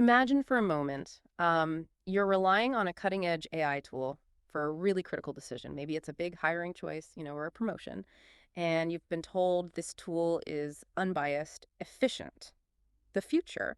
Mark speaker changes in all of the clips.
Speaker 1: Imagine for a moment, you're relying on a cutting-edge AI tool for a really critical decision. Maybe it's a big hiring choice, or a promotion, and you've been told this tool is unbiased, efficient, the future.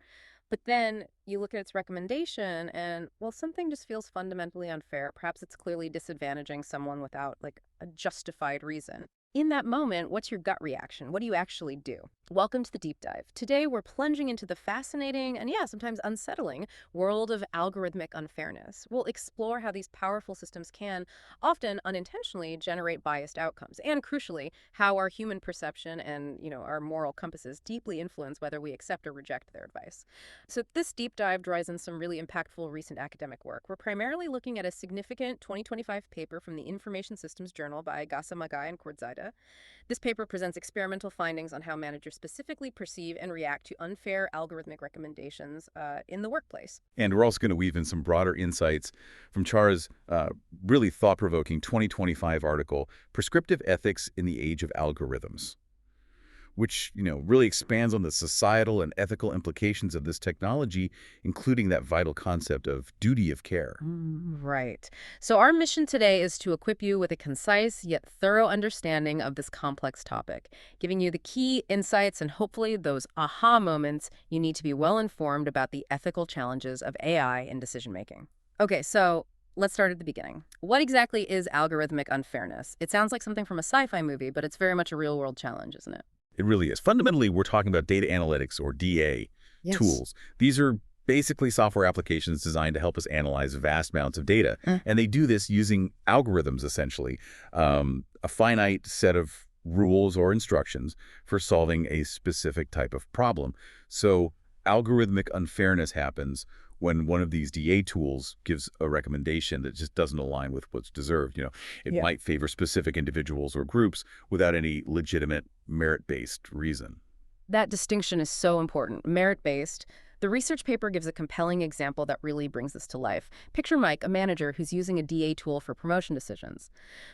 Speaker 1: But then you look at its recommendation and, well, something just feels fundamentally unfair. Perhaps it's clearly disadvantaging someone without, like, a justified reason. In that moment, what's your gut reaction? What do you actually do? Welcome to the deep dive. Today, we're plunging into the fascinating and, yeah, sometimes unsettling world of algorithmic unfairness. We'll explore how these powerful systems can, often unintentionally, generate biased outcomes. And crucially, how our human perception and, our moral compasses deeply influence whether we accept or reject their advice. So this deep dive draws in some really impactful recent academic work. We're primarily looking at a significant 2025 paper from the Information Systems Journal by Gasamagai and Kordzida. This paper presents experimental findings on how managers specifically perceive and react to unfair algorithmic recommendations in the workplace.
Speaker 2: And we're also going to weave in some broader insights from Chara's really thought-provoking 2025 article, Prescriptive Ethics in the Age of Algorithms, which, really expands on the societal and ethical implications of this technology, including that vital concept of duty of care.
Speaker 1: Right. So our mission today is to equip you with a concise yet thorough understanding of this complex topic, giving you the key insights and hopefully those aha moments you need to be well informed about the ethical challenges of AI in decision-making. Okay, so let's start at the beginning. What exactly is algorithmic unfairness? It sounds like something from a sci-fi movie, but it's very much a real-world challenge, isn't it?
Speaker 2: It really is. Fundamentally, we're talking about data analytics, or DA,
Speaker 1: Yes.
Speaker 2: tools. These are basically software applications designed to help us analyze vast amounts of data. And they do this using algorithms, essentially, a finite set of rules or instructions for solving a specific type of problem. So algorithmic unfairness happens when one of these DA tools gives a recommendation that just doesn't align with what's deserved. It
Speaker 1: Yeah.
Speaker 2: might favor specific individuals or groups without any legitimate merit-based reason.
Speaker 1: That distinction is so important. Merit-based. The research paper gives a compelling example that really brings this to life. Picture Mike, a manager who's using a DA tool for promotion decisions.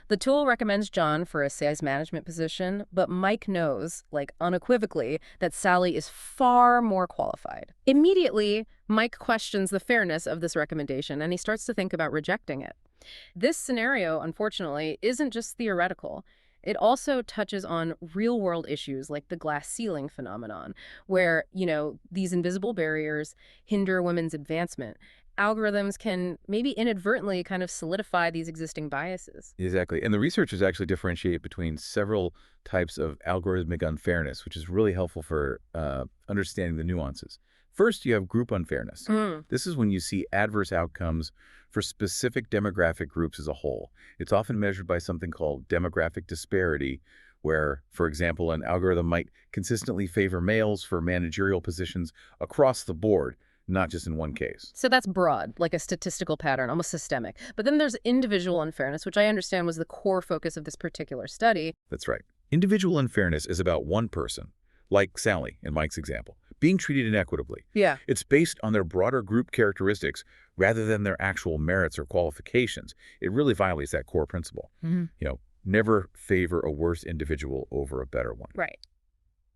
Speaker 1: The tool recommends John for a sales management position, but Mike knows, like unequivocally, that Sally is far more qualified. Immediately, Mike questions the fairness of this recommendation, and he starts to think about rejecting it. This scenario, unfortunately, isn't just theoretical. It also touches on real-world issues like the glass ceiling phenomenon, where, these invisible barriers hinder women's advancement. Algorithms can maybe inadvertently kind of solidify these existing biases.
Speaker 2: Exactly. And the researchers actually differentiate between several types of algorithmic unfairness, which is really helpful for understanding the nuances. First, you have group unfairness.
Speaker 1: Mm.
Speaker 2: This is when you see adverse outcomes for specific demographic groups as a whole. It's often measured by something called demographic disparity, where, for example, an algorithm might consistently favor males for managerial positions across the board, not just in one case.
Speaker 1: So that's broad, like a statistical pattern, almost systemic. But then there's individual unfairness, which I understand was the core focus of this particular study.
Speaker 2: That's right. Individual unfairness is about one person, like Sally in Mike's example, being treated inequitably.
Speaker 1: Yeah.
Speaker 2: It's based on their broader group characteristics rather than their actual merits or qualifications. It really violates that core principle.
Speaker 1: Mhm.
Speaker 2: Never favor a worse individual over a better one.
Speaker 1: Right.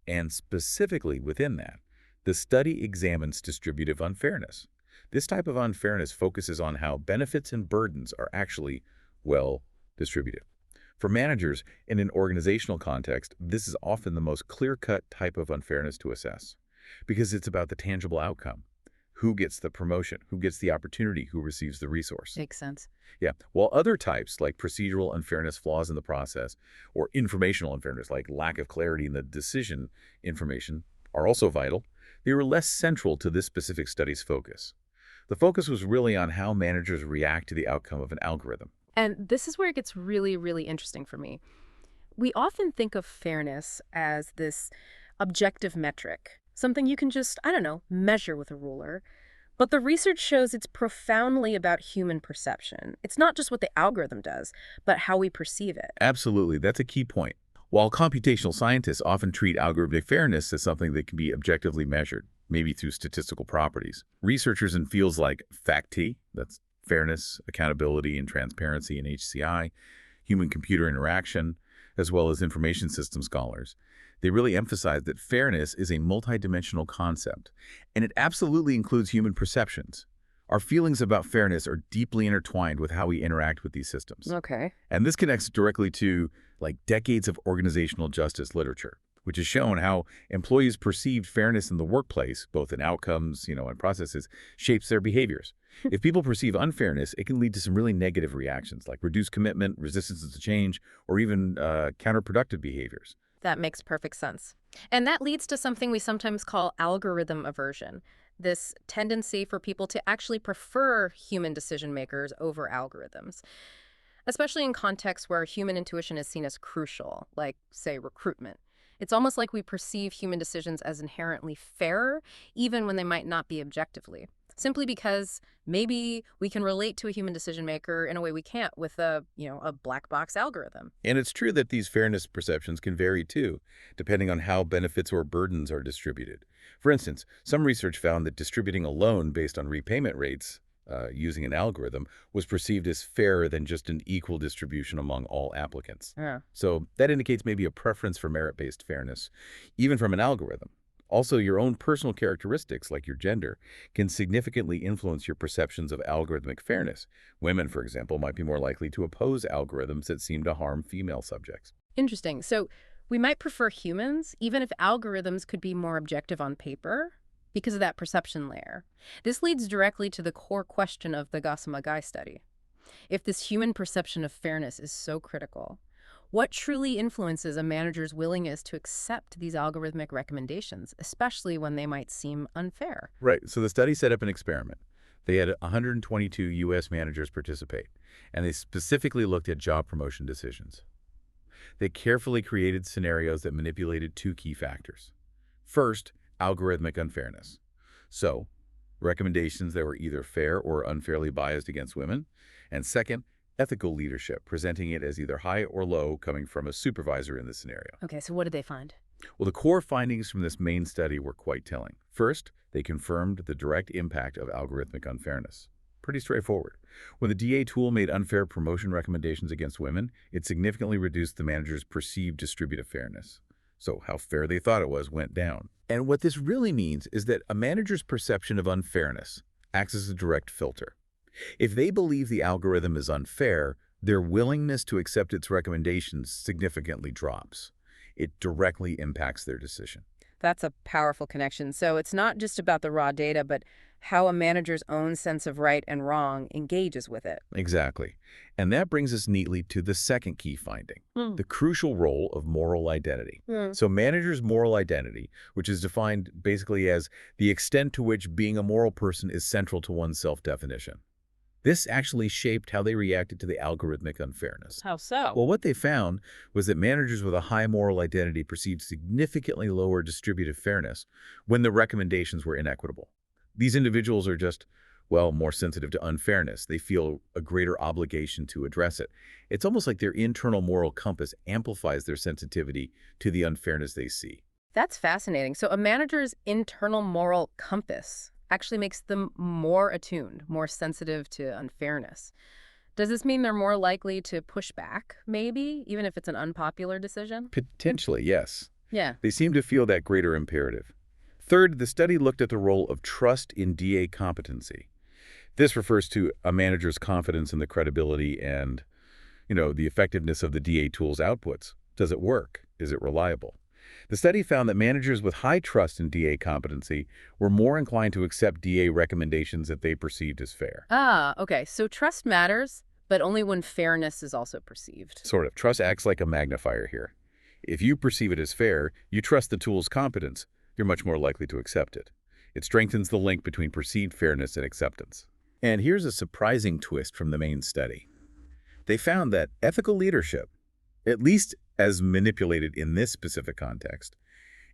Speaker 2: And specifically within that, the study examines distributive unfairness. This type of unfairness focuses on how benefits and burdens are actually well distributed. For managers in an organizational context, this is often the most clear-cut type of unfairness to assess because it's about the tangible outcome. Who gets the promotion? Who gets the opportunity? Who receives the resource?
Speaker 1: Makes sense.
Speaker 2: Yeah. While other types like procedural unfairness, flaws in the process, or informational unfairness like lack of clarity in the decision information are also vital, they were less central to this specific study's focus. The focus was really on how managers react to the outcome of an algorithm.
Speaker 1: And this is where it gets really, really interesting for me. We often think of fairness as this objective metric, something you can just, I don't know, measure with a ruler. But the research shows it's profoundly about human perception. It's not just what the algorithm does, but how we perceive it.
Speaker 2: Absolutely. That's a key point. While computational scientists often treat algorithmic fairness as something that can be objectively measured, maybe through statistical properties, researchers in fields like FACT, that's fairness, accountability, and transparency in HCI, human-computer interaction, as well as information system scholars, They really emphasize that fairness is a multidimensional concept, and it absolutely includes human perceptions. Our feelings about fairness are deeply intertwined with how we interact with these systems.
Speaker 1: Okay.
Speaker 2: And this connects directly to decades of organizational justice literature, which has shown how employees' perceived fairness in the workplace, both in outcomes, and processes, shapes their behaviors. If people perceive unfairness, it can lead to some really negative reactions like reduced commitment, resistance to change, or even counterproductive behaviors.
Speaker 1: That makes perfect sense. And that leads to something we sometimes call algorithm aversion, this tendency for people to actually prefer human decision makers over algorithms, especially in contexts where human intuition is seen as crucial, like, say, recruitment. It's almost like we perceive human decisions as inherently fairer, even when they might not be objectively, simply because maybe we can relate to a human decision maker in a way we can't with a black box algorithm.
Speaker 2: And it's true that these fairness perceptions can vary too, depending on how benefits or burdens are distributed. For instance, some research found that distributing a loan based on repayment rates using an algorithm was perceived as fairer than just an equal distribution among all applicants.
Speaker 1: Yeah.
Speaker 2: So that indicates maybe a preference for merit-based fairness, even from an algorithm. Also, your own personal characteristics, like your gender, can significantly influence your perceptions of algorithmic fairness. Women, for example, might be more likely to oppose algorithms that seem to harm female subjects.
Speaker 1: Interesting. So we might prefer humans, even if algorithms could be more objective on paper, because of that perception layer. This leads directly to the core question of the Gossamer Guy study. If this human perception of fairness is so critical, what truly influences a manager's willingness to accept these algorithmic recommendations, especially when they might seem unfair?
Speaker 2: Right. So the study set up an experiment. They had 122 U.S. managers participate, and they specifically looked at job promotion decisions. They carefully created scenarios that manipulated two key factors. First, algorithmic unfairness. So, recommendations that were either fair or unfairly biased against women. And second, ethical leadership, presenting it as either high or low coming from a supervisor in the scenario.
Speaker 1: Okay, so what did they find?
Speaker 2: Well, the core findings from this main study were quite telling. First, they confirmed the direct impact of algorithmic unfairness. Pretty straightforward. When the DA tool made unfair promotion recommendations against women, it significantly reduced the manager's perceived distributive fairness. So how fair they thought it was went down. And what this really means is that a manager's perception of unfairness acts as a direct filter. If they believe the algorithm is unfair, their willingness to accept its recommendations significantly drops. It directly impacts their decision.
Speaker 1: That's a powerful connection. So it's not just about the raw data, but how a manager's own sense of right and wrong engages with it.
Speaker 2: Exactly. And that brings us neatly to the second key finding,
Speaker 1: Hmm.
Speaker 2: the crucial role of moral identity.
Speaker 1: Hmm.
Speaker 2: So managers' moral identity, which is defined basically as the extent to which being a moral person is central to one's self-definition. This actually shaped how they reacted to the algorithmic unfairness.
Speaker 1: How so?
Speaker 2: Well, what they found was that managers with a high moral identity perceived significantly lower distributive fairness when the recommendations were inequitable. These individuals are just, more sensitive to unfairness. They feel a greater obligation to address it. It's almost like their internal moral compass amplifies their sensitivity to the unfairness they see.
Speaker 1: That's fascinating. So a manager's internal moral compass actually makes them more attuned, more sensitive to unfairness. Does this mean they're more likely to push back, maybe, even if it's an unpopular decision?
Speaker 2: Potentially, yes.
Speaker 1: Yeah.
Speaker 2: They seem to feel that greater imperative. Third, the study looked at the role of trust in DA competency. This refers to a manager's confidence in the credibility and, the effectiveness of the DA tool's outputs. Does it work? Is it reliable? The study found that managers with high trust in DA competency were more inclined to accept DA recommendations that they perceived as fair.
Speaker 1: Ah, okay. So trust matters, but only when fairness is also perceived.
Speaker 2: Sort of. Trust acts like a magnifier here. If you perceive it as fair, you trust the tool's competence, you're much more likely to accept it. It strengthens the link between perceived fairness and acceptance. And here's a surprising twist from the main study. They found that ethical leadership, at least as manipulated in this specific context,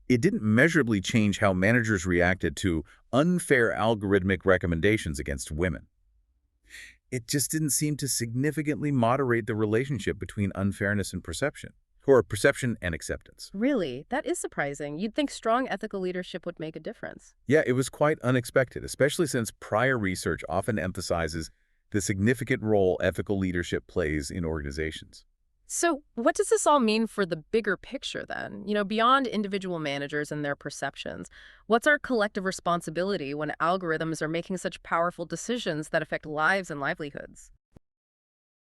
Speaker 2: it didn't measurably change how managers reacted to unfair algorithmic recommendations against women. It just didn't seem to significantly moderate the relationship between unfairness and perception, or perception and acceptance.
Speaker 1: Really? That is surprising. You'd think strong ethical leadership would make a difference.
Speaker 2: Yeah, it was quite unexpected, especially since prior research often emphasizes the significant role ethical leadership plays in organizations.
Speaker 1: So, what does this all mean for the bigger picture then? Beyond individual managers and their perceptions, what's our collective responsibility when algorithms are making such powerful decisions that affect lives and livelihoods?